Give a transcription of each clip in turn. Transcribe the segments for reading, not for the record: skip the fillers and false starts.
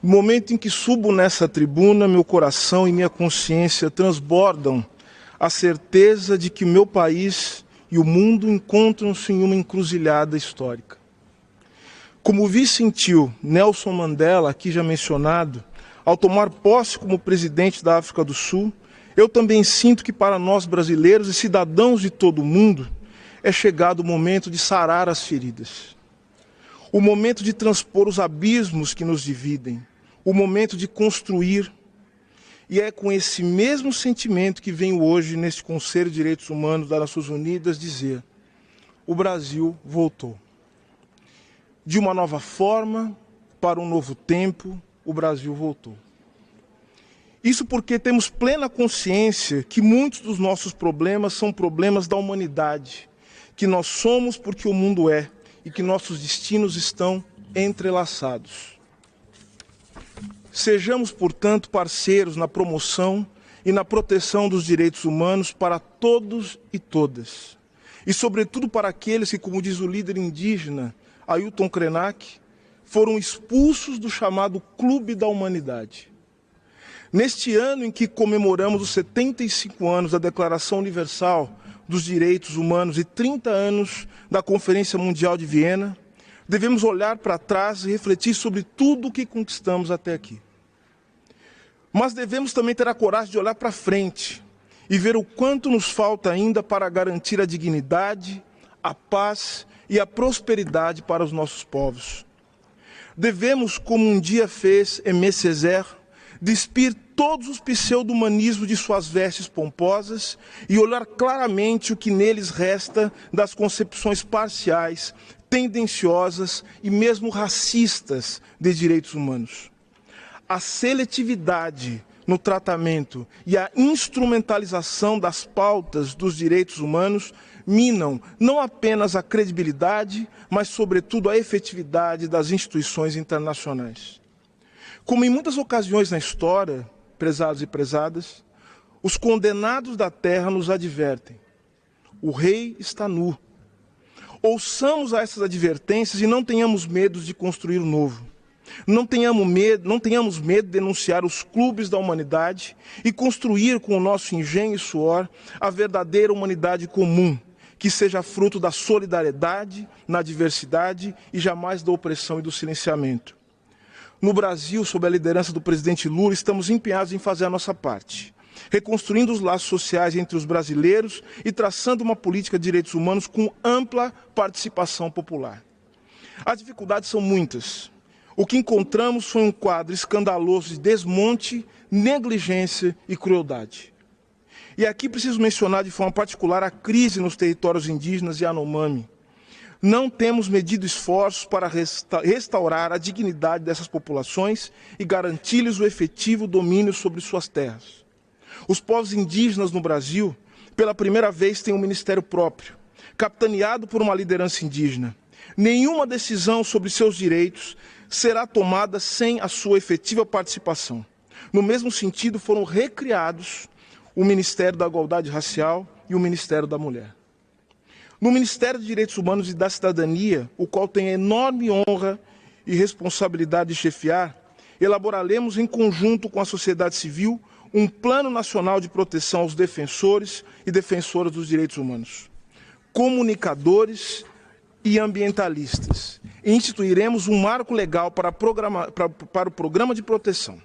No momento em que subo nessa tribuna, meu coração e minha consciência transbordam a certeza de que meu país e o mundo encontram-se em uma encruzilhada histórica. Como vi e sentiu Nelson Mandela, aqui já mencionado, ao tomar posse como presidente da África do Sul, eu também sinto que para nós brasileiros e cidadãos de todo o mundo é chegado o momento de sarar as feridas. O momento de transpor os abismos que nos dividem, o momento de construir. E é com esse mesmo sentimento que venho hoje neste Conselho de Direitos Humanos das Nações Unidas dizer: o Brasil voltou. De uma nova forma, para um novo tempo, o Brasil voltou. Isso porque temos plena consciência que muitos dos nossos problemas são problemas da humanidade, que nós somos porque o mundo é e que nossos destinos estão entrelaçados. Sejamos, portanto, parceiros na promoção e na proteção dos direitos humanos para todos e todas. E, sobretudo, para aqueles que, como diz o líder indígena, Ailton Krenak, foram expulsos do chamado Clube da Humanidade. Neste ano em que comemoramos os 75 anos da Declaração Universal dos Direitos Humanos e 30 anos da Conferência Mundial de Viena, devemos olhar para trás e refletir sobre tudo o que conquistamos até aqui. Mas devemos também ter a coragem de olhar para frente e ver o quanto nos falta ainda para garantir a dignidade, a paz e a prosperidade para os nossos povos. Devemos, como um dia fez Aimé Césaire, despir todos os pseudo-humanismos de suas vestes pomposas e olhar claramente o que neles resta das concepções parciais, tendenciosas e mesmo racistas de direitos humanos. A seletividade no tratamento e a instrumentalização das pautas dos direitos humanos minam não apenas a credibilidade, mas, sobretudo, a efetividade das instituições internacionais. Como em muitas ocasiões na história, prezados e prezadas, os condenados da terra nos advertem: o rei está nu. Ouçamos a essas advertências e não tenhamos medo de construir o novo. Não tenhamos medo de denunciar os clubes da humanidade e construir com o nosso engenho e suor a verdadeira humanidade comum, que seja fruto da solidariedade, na diversidade e jamais da opressão e do silenciamento. No Brasil, sob a liderança do presidente Lula, estamos empenhados em fazer a nossa parte, reconstruindo os laços sociais entre os brasileiros e traçando uma política de direitos humanos com ampla participação popular. As dificuldades são muitas. O que encontramos foi um quadro escandaloso de desmonte, negligência e crueldade. E aqui preciso mencionar de forma particular a crise nos territórios indígenas e Yanomami. Não temos medido esforços para restaurar a dignidade dessas populações e garantir-lhes o efetivo domínio sobre suas terras. Os povos indígenas no Brasil, pela primeira vez, têm um ministério próprio, capitaneado por uma liderança indígena. Nenhuma decisão sobre seus direitos será tomada sem a sua efetiva participação. No mesmo sentido, foram recriados o Ministério da Igualdade Racial e o Ministério da Mulher. No Ministério dos Direitos Humanos e da Cidadania, o qual tem a enorme honra e responsabilidade de chefiar, elaboraremos em conjunto com a sociedade civil um Plano Nacional de Proteção aos defensores e defensoras dos direitos humanos, comunicadores e ambientalistas. E instituiremos um marco legal para o programa de proteção.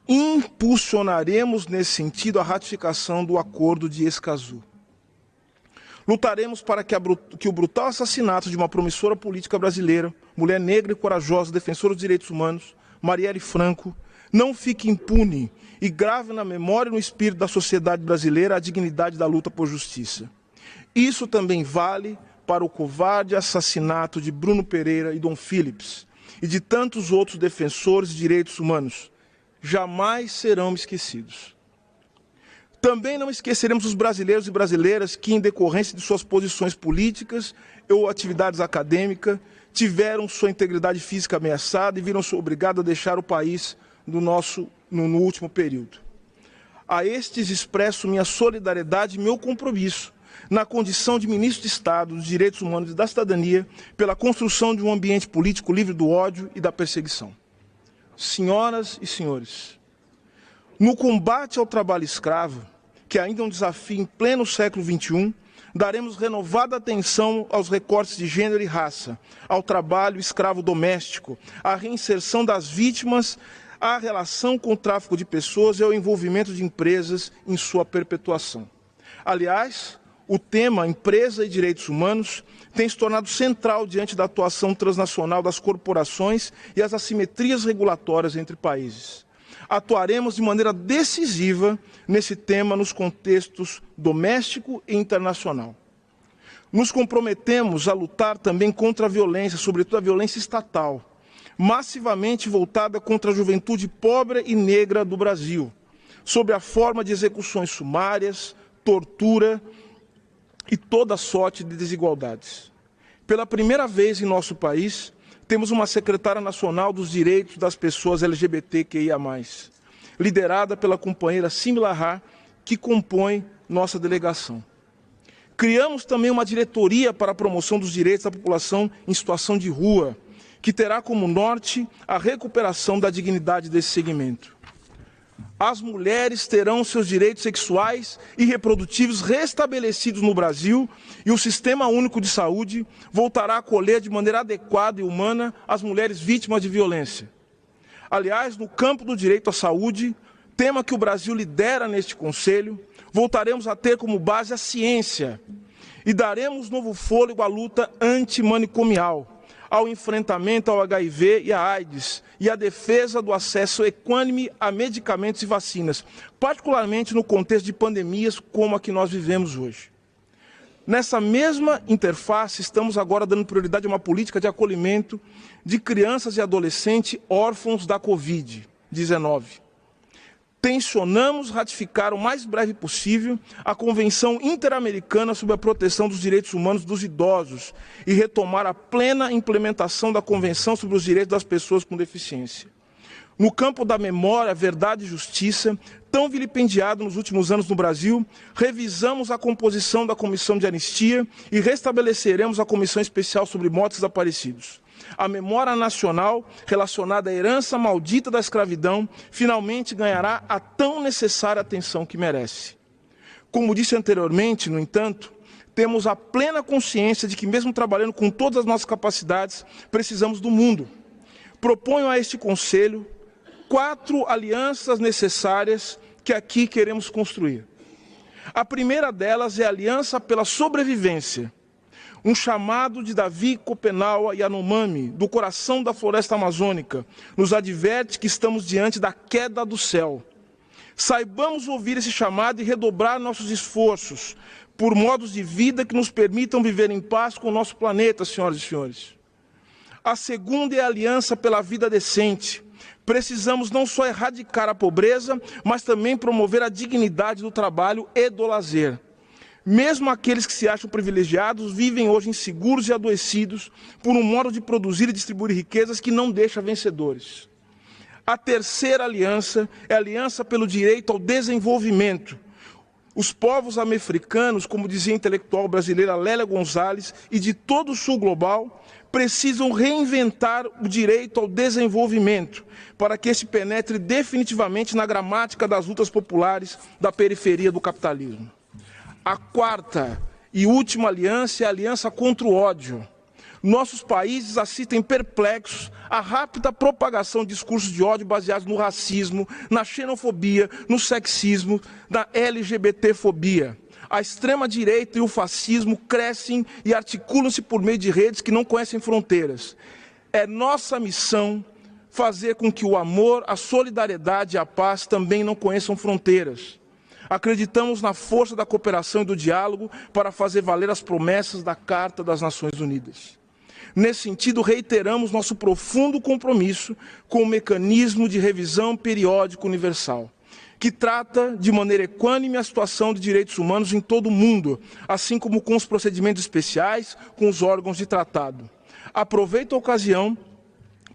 Impulsionaremos nesse sentido a ratificação do Acordo de Escazú. Lutaremos para que o brutal assassinato de uma promissora política brasileira, mulher negra e corajosa, defensora dos direitos humanos, Marielle Franco, não fique impune e grave na memória e no espírito da sociedade brasileira a dignidade da luta por justiça. Isso também vale para o covarde assassinato de Bruno Pereira e Dom Phillips e de tantos outros defensores de direitos humanos. Jamais serão esquecidos. Também não esqueceremos os brasileiros e brasileiras que, em decorrência de suas posições políticas ou atividades acadêmicas, tiveram sua integridade física ameaçada e viram-se obrigados a deixar o país no último período. A estes expresso minha solidariedade e meu compromisso, na condição de ministro de Estado dos Direitos Humanos e da Cidadania, pela construção de um ambiente político livre do ódio e da perseguição. senhoras e senhores, no combate ao trabalho escravo, que ainda é um desafio em pleno século XXI, daremos renovada atenção aos recortes de gênero e raça, ao trabalho escravo doméstico, à reinserção das vítimas, à relação com o tráfico de pessoas e ao envolvimento de empresas em sua perpetuação. Aliás, o tema empresa e direitos humanos tem se tornado central diante da atuação transnacional das corporações e as assimetrias regulatórias entre países. Atuaremos de maneira decisiva nesse tema nos contextos doméstico e internacional. Nos comprometemos a lutar também contra a violência, sobretudo a violência estatal, massivamente voltada contra a juventude pobre e negra do Brasil, sob a forma de execuções sumárias, tortura e toda sorte de desigualdades. Pela primeira vez em nosso país, temos uma secretária nacional dos direitos das pessoas LGBTQIA+, liderada pela companheira Simila Rá, que compõe nossa delegação. Criamos também uma diretoria para a promoção dos direitos da população em situação de rua, que terá como norte a recuperação da dignidade desse segmento. As mulheres terão seus direitos sexuais e reprodutivos restabelecidos no Brasil e o Sistema Único de Saúde voltará a acolher de maneira adequada e humana as mulheres vítimas de violência. Aliás, no campo do direito à saúde, tema que o Brasil lidera neste Conselho, voltaremos a ter como base a ciência e daremos novo fôlego à luta antimanicomial, ao enfrentamento ao HIV e à AIDS e à defesa do acesso equânime a medicamentos e vacinas, particularmente no contexto de pandemias como a que nós vivemos hoje. Nessa mesma interface, estamos agora dando prioridade a uma política de acolhimento de crianças e adolescentes órfãos da Covid-19. Tensionamos ratificar o mais breve possível a Convenção Interamericana sobre a Proteção dos Direitos Humanos dos Idosos e retomar a plena implementação da Convenção sobre os Direitos das Pessoas com Deficiência. No campo da memória, verdade e justiça, tão vilipendiado nos últimos anos no Brasil, revisamos a composição da Comissão de Anistia e restabeleceremos a Comissão Especial sobre Mortos Desaparecidos. A memória nacional relacionada à herança maldita da escravidão finalmente ganhará a tão necessária atenção que merece. Como disse anteriormente, no entanto, temos a plena consciência de que, mesmo trabalhando com todas as nossas capacidades, precisamos do mundo. Proponho a este Conselho 4 alianças necessárias que aqui queremos construir. A primeira delas é a Aliança pela Sobrevivência, um chamado de Davi Copenaua Yanomami, do coração da floresta amazônica, nos adverte que estamos diante da queda do céu. Saibamos ouvir esse chamado e redobrar nossos esforços por modos de vida que nos permitam viver em paz com o nosso planeta, senhoras e senhores. A segunda é a Aliança pela Vida Decente. Precisamos não só erradicar a pobreza, mas também promover a dignidade do trabalho e do lazer. Mesmo aqueles que se acham privilegiados vivem hoje inseguros e adoecidos por um modo de produzir e distribuir riquezas que não deixa vencedores. A terceira aliança é a Aliança pelo Direito ao Desenvolvimento. Os povos americanos, como dizia a intelectual brasileira Lélia Gonzalez, e de todo o sul global, precisam reinventar o direito ao desenvolvimento para que esse penetre definitivamente na gramática das lutas populares da periferia do capitalismo. A quarta e última aliança é a Aliança contra o Ódio. Nossos países assistem perplexos à rápida propagação de discursos de ódio baseados no racismo, na xenofobia, no sexismo, na LGBTfobia. A extrema-direita e o fascismo crescem e articulam-se por meio de redes que não conhecem fronteiras. É nossa missão fazer com que o amor, a solidariedade e a paz também não conheçam fronteiras. Acreditamos na força da cooperação e do diálogo para fazer valer as promessas da Carta das Nações Unidas. Nesse sentido, reiteramos nosso profundo compromisso com o mecanismo de revisão periódica universal, que trata de maneira equânime a situação de direitos humanos em todo o mundo, assim como com os procedimentos especiais, com os órgãos de tratado. Aproveito a ocasião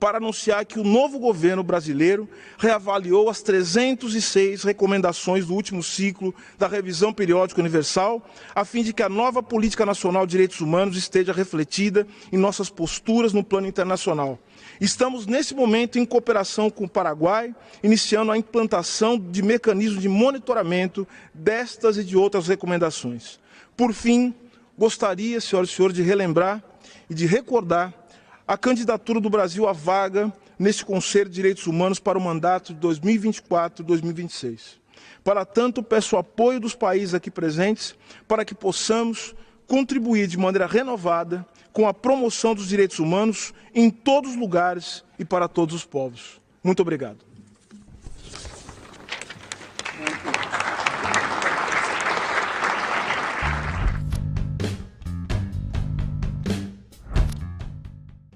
para anunciar que o novo governo brasileiro reavaliou as 306 recomendações do último ciclo da Revisão Periódica Universal, a fim de que a nova Política Nacional de Direitos Humanos esteja refletida em nossas posturas no plano internacional. Estamos, nesse momento, em cooperação com o Paraguai, iniciando a implantação de mecanismos de monitoramento destas e de outras recomendações. Por fim, gostaria, senhoras e senhores, de relembrar e de recordar a candidatura do Brasil à vaga neste Conselho de Direitos Humanos para o mandato de 2024-2026. Para tanto, peço o apoio dos países aqui presentes para que possamos contribuir de maneira renovada com a promoção dos direitos humanos em todos os lugares e para todos os povos. Muito obrigado.